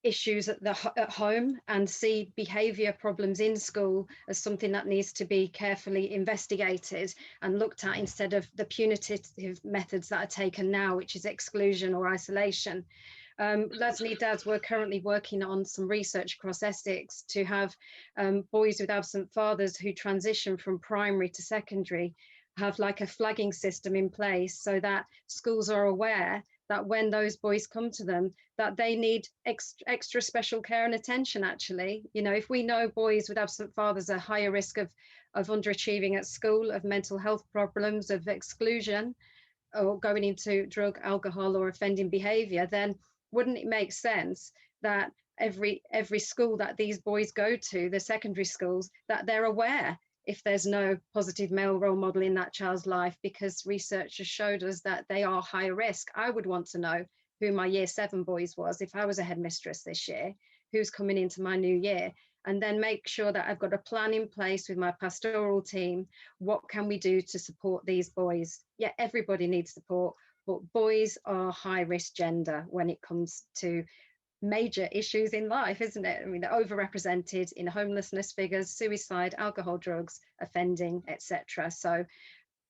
issues at home, and see behaviour problems in school as something that needs to be carefully investigated and looked at, instead of the punitive methods that are taken now, which is exclusion or isolation. Leslie Dads, we're currently working on some research across Essex to have boys with absent fathers who transition from primary to secondary have like a flagging system in place, so that schools are aware that when those boys come to them, that they need extra special care and attention. Actually, you know, if we know boys with absent fathers are higher risk of underachieving at school, of mental health problems, of exclusion, or going into drug, alcohol, or offending behaviour, then wouldn't it make sense that every school that these boys go to, the secondary schools, that they're aware if there's no positive male role model in that child's life, because research has showed us that they are higher risk. I would want to know who my year 7 boys was if I was a headmistress this year, who's coming into my new year, and then make sure that I've got a plan in place with my pastoral team. What can we do to support these boys? Yeah, everybody needs support, but boys are high risk gender when it comes to major issues in life, isn't it? I mean, they're overrepresented in homelessness figures, suicide, alcohol, drugs, offending, etc. So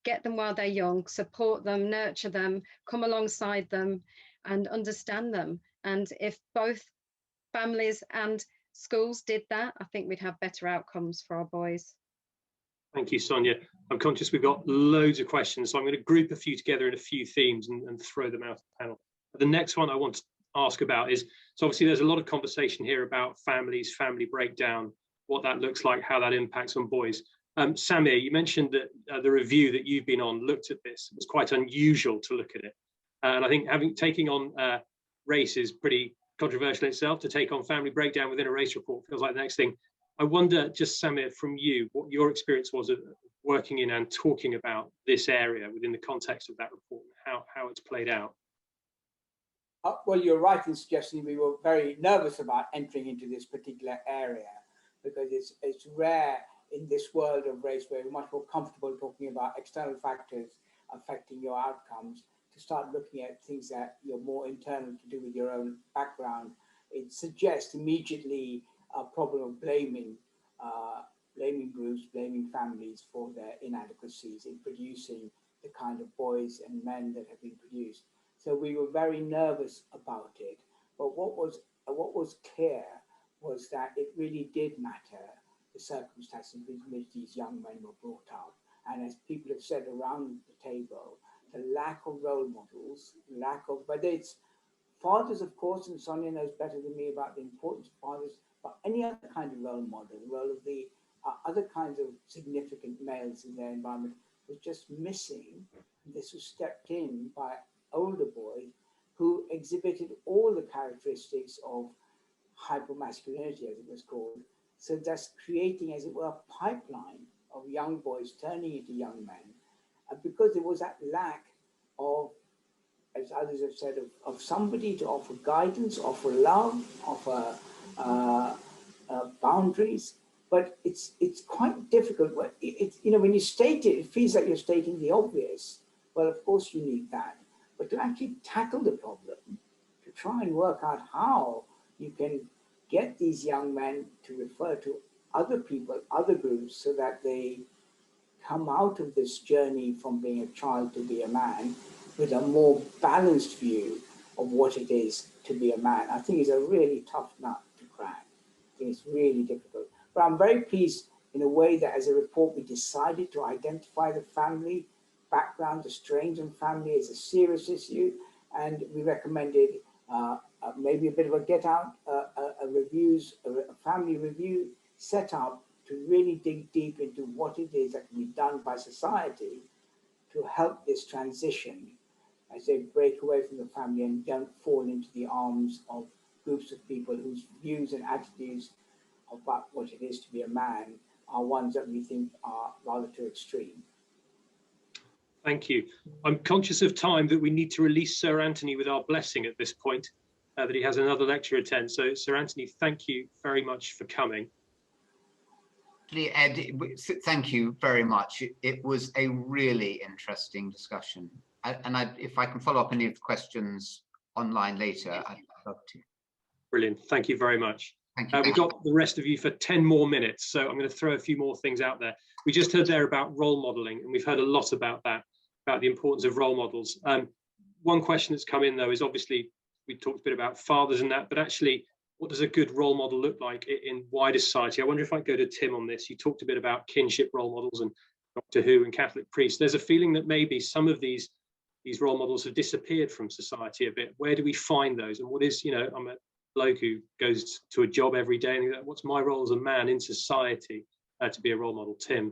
get them while they're young, support them, nurture them, come alongside them and understand them. And if both families and schools did that, I think we'd have better outcomes for our boys. Thank you, Sonia. I'm conscious we've got loads of questions, so I'm going to group a few together in a few themes and throw them out of the panel. The next one I want to ask about is, so obviously there's a lot of conversation here about families, family breakdown, what that looks like, how that impacts on boys. Samir, you mentioned that the review that you've been on looked at this. It was quite unusual to look at it. And I think taking on race is pretty controversial in itself. To take on family breakdown within a race report feels like the next thing. I wonder, just Samir, from you, what your experience was of working in and talking about this area within the context of that report, how it's played out. Well, you're right in suggesting we were very nervous about entering into this particular area, because it's rare in this world of race where we're much more comfortable talking about external factors affecting your outcomes, to start looking at things that you're more internal to do with your own background. It suggests immediately a problem of blaming groups, blaming families for their inadequacies in producing the kind of boys and men that have been produced. So we were very nervous about it. But what was clear was that it really did matter, the circumstances in which these young men were brought up. And as people have said around the table, the lack of role models, lack of, whether it's fathers, of course, and Sonia knows better than me about the importance of fathers, but any other kind of role model, the role of the other kinds of significant males in their environment was just missing. This was stepped in by older boys who exhibited all the characteristics of hypermasculinity, as it was called. So that's creating, as it were, a pipeline of young boys turning into young men. Because there was that lack of, as others have said, of somebody to offer guidance, offer love, offer boundaries. But it's quite difficult. When you state it, it feels like you're stating the obvious. Well, of course you need that. But to actually tackle the problem, to try and work out how you can get these young men to refer to other people, other groups, so that they come out of this journey from being a child to be a man with a more balanced view of what it is to be a man, I think is a really tough nut to crack. I think it's really difficult. But I'm very pleased in a way that as a report, we decided to identify the family background, the strains on family as a serious issue. And we recommended maybe a bit of a family review set up to really dig deep into what it is that can be done by society to help this transition as they break away from the family and don't fall into the arms of groups of people whose views and attitudes about what it is to be a man are ones that we think are rather too extreme. Thank you. I'm conscious of time, that we need to release Sir Anthony with our blessing at this point, that he has another lecture to attend. So Sir Anthony, thank you very much for coming. Ed, thank you very much. It was a really interesting discussion. If I can follow up any of the questions online later, I'd love to. Brilliant. Thank you very much. Thank you. We've got the rest of you for 10 more minutes, so I'm going to throw a few more things out there. We just heard there about role modeling, and we've heard a lot about that, about the importance of role models. One question that's come in, though, is obviously we talked a bit about fathers and that, but actually, what does a good role model look like in wider society? I wonder if I go to Tim on this. You talked a bit about kinship role models and Doctor Who and Catholic priests. There's a feeling that maybe some of these role models have disappeared from society a bit. Where do we find those? And what is, I'm a bloke who goes to a job every day, and what's my role as a man in society to be a role model? Tim.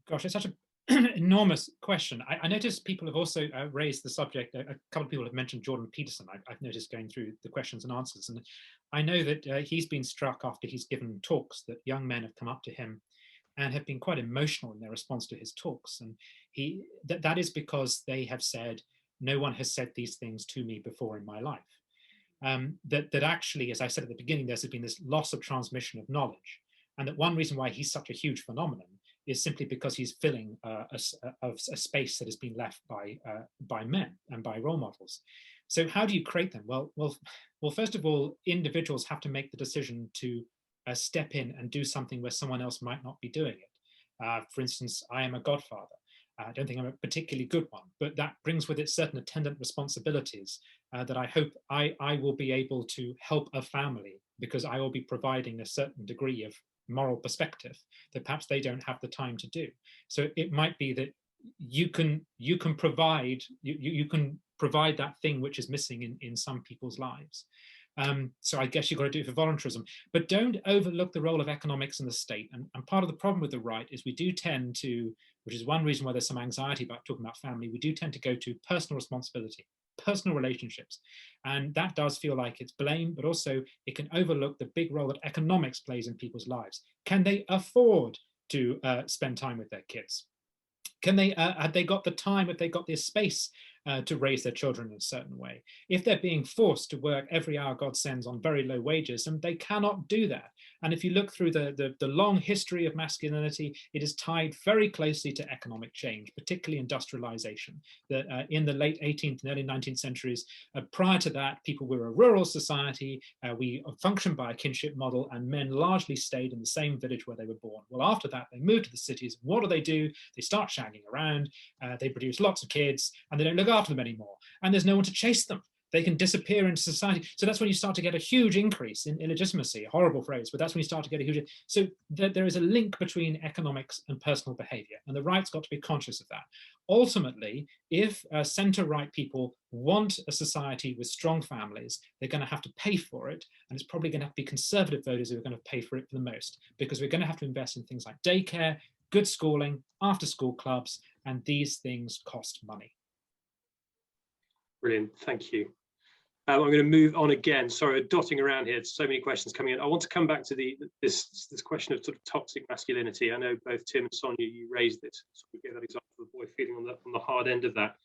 Gosh, it's such an enormous question. I noticed people have also raised the subject. A couple of people have mentioned Jordan Peterson. I've noticed going through the questions and answers, and I know that he's been struck after he's given talks that young men have come up to him and have been quite emotional in their response to his talks, and that is because they have said, no one has said these things to me before in my life. That actually, as I said at the beginning, there's been this loss of transmission of knowledge, and that one reason why he's such a huge phenomenon is simply because he's filling a space that has been left by men and by role models. So how do you create them? Well, first of all, individuals have to make the decision to step in and do something where someone else might not be doing it. For instance, I am a godfather. I don't think I'm a particularly good one, but that brings with it certain attendant responsibilities that I hope I will be able to help a family, because I will be providing a certain degree of moral perspective that perhaps they don't have the time to do. So it might be that you can provide that thing which is missing in some people's lives. So I guess you've got to do it for voluntarism, but don't overlook the role of economics in the state. And part of the problem with the right is we do tend to, which is one reason why there's some anxiety about talking about family, we do tend to go to personal responsibility, personal relationships. And that does feel like it's blame, but also it can overlook the big role that economics plays in people's lives. Can they afford to spend time with their kids? Can they, have they got the time, have they got the space to raise their children in a certain way? If they're being forced to work every hour God sends on very low wages, and they cannot do that. And if you look through the long history of masculinity, it is tied very closely to economic change, particularly industrialization. That in the late 18th and early 19th centuries, prior to that, people were a rural society. We functioned by a kinship model, and men largely stayed in the same village where they were born. Well, after that, they moved to the cities. What do? They start shagging around. They produce lots of kids, and they don't look after them anymore. And there's no one to chase them. They can disappear into society. So that's when you start to get a huge increase in illegitimacy, a horrible phrase, but that's when you start to get a huge, so there is a link between economics and personal behavior, and the right's got to be conscious of that. Ultimately, if center-right people want a society with strong families, they're going to have to pay for it, and it's probably going to have to be conservative voters who are going to pay for it for the most, because we're going to have to invest in things like daycare, good schooling, after-school clubs, and these things cost money. Brilliant, thank you. I'm going to move on again. Sorry, dotting around here. So many questions coming in. I want to come back to this question of sort of toxic masculinity. I know both Tim and Sonia, you raised this. So we gave that example of the boy feeling on the hard end of that.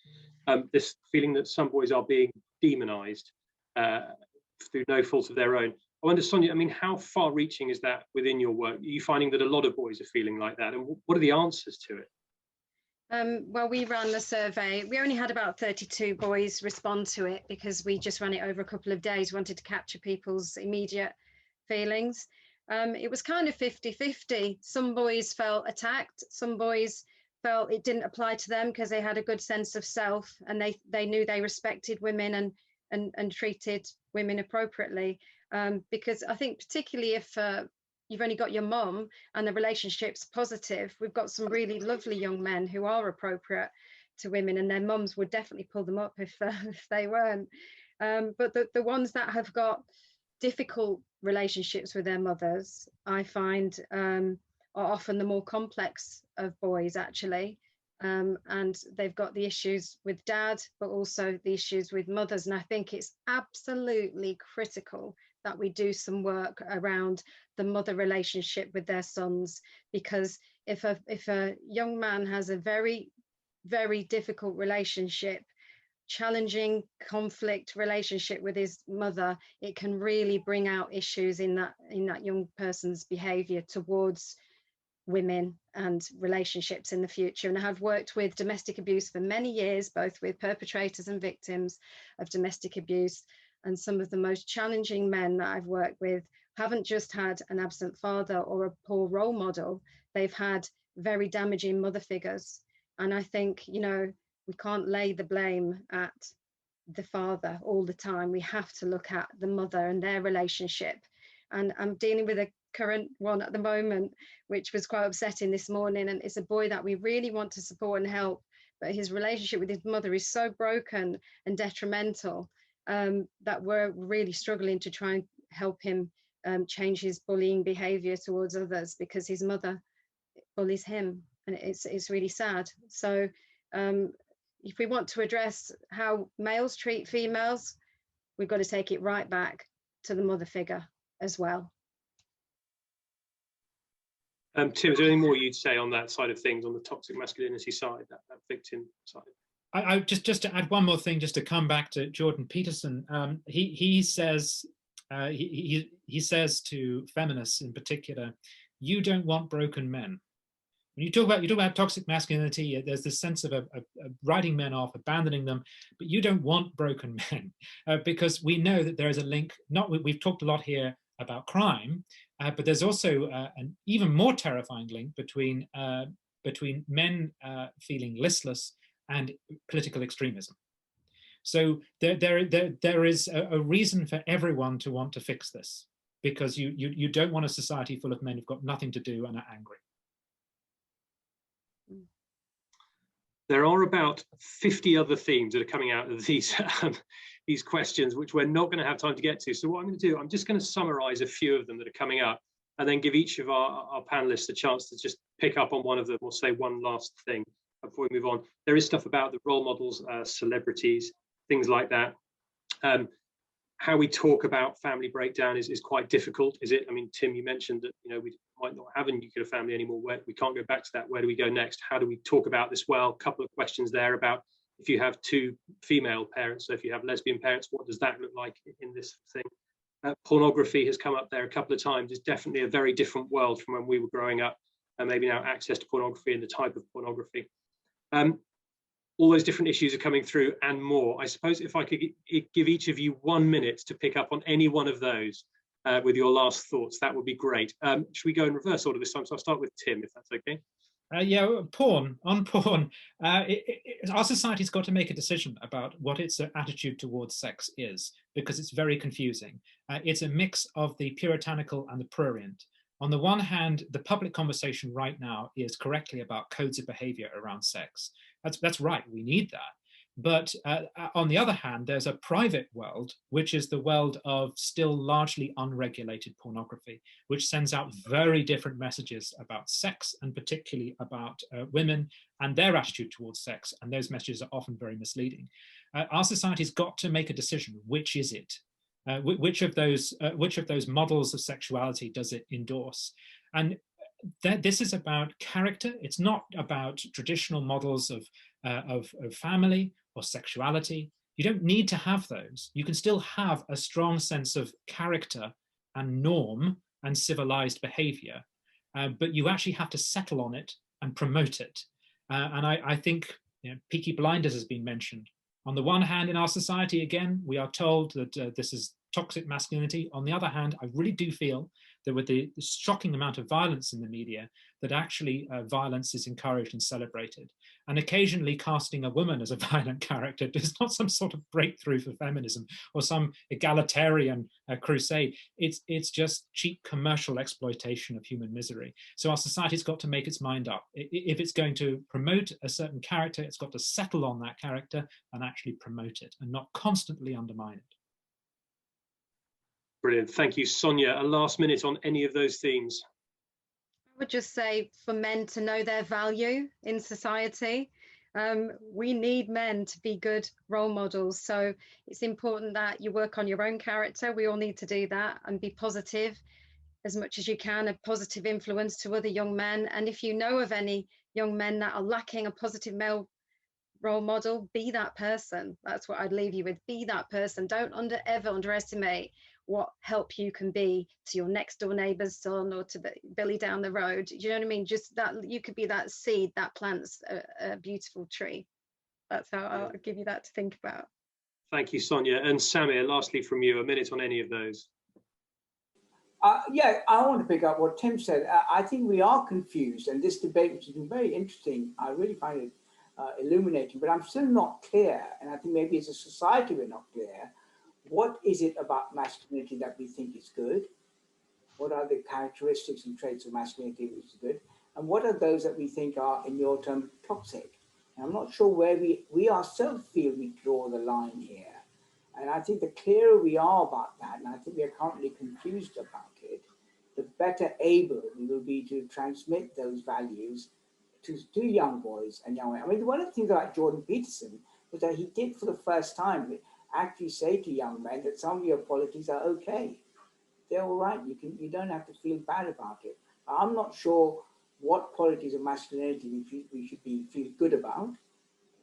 This feeling that some boys are being demonized through no fault of their own. I wonder, Sonia, I mean, how far-reaching is that within your work? Are you finding that a lot of boys are feeling like that? And what are the answers to it? Well, we ran the survey. We only had about 32 boys respond to it because we just ran it over a couple of days, wanted to capture people's immediate feelings. It was kind of 50-50. Some boys felt attacked. Some boys felt it didn't apply to them because they had a good sense of self, and they knew they respected women and treated women appropriately. Because I think particularly if you've only got your mum and the relationship's positive, we've got some really lovely young men who are appropriate to women, and their mums would definitely pull them up if they weren't. But the ones that have got difficult relationships with their mothers, I find are often the more complex of boys, actually. And they've got the issues with dad, but also the issues with mothers. And I think it's absolutely critical that we do some work around the mother relationship with their sons, because if a young man has a very, very difficult relationship, challenging conflict relationship with his mother, it can really bring out issues in that young person's behavior towards women and relationships in the future. And I have worked with domestic abuse for many years, both with perpetrators and victims of domestic abuse. And some of the most challenging men that I've worked with haven't just had an absent father or a poor role model, they've had very damaging mother figures. And I think, you know, we can't lay the blame at the father all the time. We have to look at the mother and their relationship. And I'm dealing with a current one at the moment, which was quite upsetting this morning. And it's a boy that we really want to support and help, but his relationship with his mother is so broken and detrimental that we're really struggling to try and help him change his bullying behavior towards others, because his mother bullies him, and it's really sad. So if we want to address how males treat females, we've got to take it right back to the mother figure as well. Tim, is there anything more you'd say on that side of things, on the toxic masculinity side, that victim side? I just to add one more thing, just to come back to Jordan Peterson. He says he says to feminists in particular, you don't want broken men. When you talk about toxic masculinity, there's this sense of writing men off, abandoning them, but you don't want broken men, because we know that there is a link. We've talked a lot here about crime, but there's also an even more terrifying link between men feeling listless and political extremism. So there is a reason for everyone to want to fix this. because you don't want a society full of men who've got nothing to do and are angry. There are about 50 other themes that are coming out of these questions, which we're not going to have time to get to. So what I'm going to do, I'm just going to summarize a few of them that are coming up, and then give each of our panelists a chance to just pick up on one of them or say one last thing before we move on. There is stuff about the role models, celebrities, things like that. How we talk about family breakdown is quite difficult, is it? I mean, Tim, you mentioned that, you know, we might not have a nuclear family anymore. We can't go back to that. Where do we go next? How do we talk about this well? A couple of questions there about if you have two female parents, so if you have lesbian parents, what does that look like in this thing? Pornography has come up there a couple of times. It's definitely a very different world from when we were growing up, and maybe now access to pornography and the type of pornography. All those different issues are coming through and more. I suppose if I could give each of you 1 minute to pick up on any one of those with your last thoughts, that would be great. Should we go in reverse order this time? So I'll start with Tim, if that's okay. Yeah, porn. Our society's got to make a decision about what its attitude towards sex is, because it's very confusing. It's a mix of the puritanical and the prurient. On the one hand, the public conversation right now is correctly about codes of behavior around sex. That's right, we need that. But on the other hand, there's a private world, which is the world of still largely unregulated pornography, which sends out very different messages about sex, and particularly about women and their attitude towards sex. And those messages are often very misleading. Our society's got to make a decision. Which is it? Which of those models of sexuality does it endorse? And this is about character. It's not about traditional models of family or sexuality. You don't need to have those. You can still have a strong sense of character and norm and civilized behavior, but you actually have to settle on it and promote it. And I think, you know, Peaky Blinders has been mentioned. On the one hand, in our society, again, we are told that this is toxic masculinity. On the other hand, I really do feel that with the shocking amount of violence in the media, that actually violence is encouraged and celebrated. And occasionally casting a woman as a violent character is not some sort of breakthrough for feminism or some egalitarian crusade. It's just cheap commercial exploitation of human misery. So our society's got to make its mind up. If it's going to promote a certain character, it's got to settle on that character and actually promote it and not constantly undermine it. Brilliant, thank you. Sonia, a last minute on any of those themes. I would just say for men to know their value in society. We need men to be good role models. So it's important that you work on your own character. We all need to do that and be positive as much as you can, a positive influence to other young men. And if you know of any young men that are lacking a positive male role model, be that person. That's what I'd leave you with. Be that person. Don't ever underestimate what help you can be to your next door neighbour's son or to the Billy down the road. Do you know what I mean? Just that you could be that seed that plants a beautiful tree. That's how I'll give you that to think about. Thank you, Sonia. And Samir, lastly from you, a minute on any of those. Yeah, I want to pick up what Tim said. I think we are confused, and this debate, which has been very interesting, I really find it illuminating, but I'm still not clear, and I think maybe as a society we're not clear. What is it about masculinity that we think is good? What are the characteristics and traits of masculinity which is good? And what are those that we think are, in your term, toxic? And I'm not sure where we ourselves feel we draw the line here. And I think the clearer we are about that, and I think we are currently confused about it, the better able we will be to transmit those values to young boys and young women. I mean, one of the things about Jordan Peterson was that he did for the first time actually say to young men that some of your qualities are okay. They're all right. You don't have to feel bad about it. I'm not sure what qualities of masculinity we should feel good about,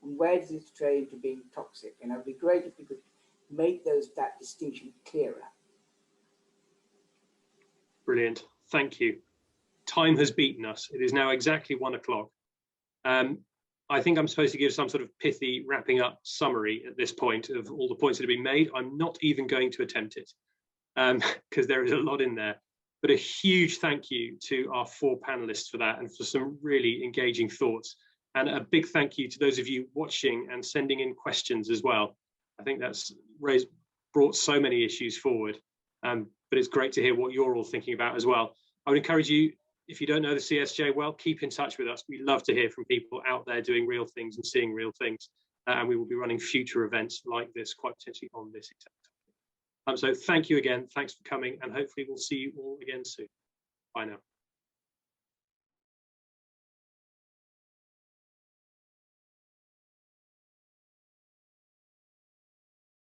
and where does it stray into being toxic. And it would be great if we could make that distinction clearer. Brilliant, thank you. Time has beaten us. It is now exactly 1 o'clock. I think I'm supposed to give some sort of pithy wrapping up summary at this point of all the points that have been made. I'm not even going to attempt it because there is a lot in there. But a huge thank you to our 4 panelists for that and for some really engaging thoughts. And a big thank you to those of you watching and sending in questions as well. I think that's brought so many issues forward. But it's great to hear what you're all thinking about as well. I would encourage you, if you don't know the CSJ well, keep in touch with us. We love to hear from people out there doing real things and seeing real things. And we will be running future events like this, quite potentially on this exact topic. So thank you again. Thanks for coming. And hopefully we'll see you all again soon. Bye now.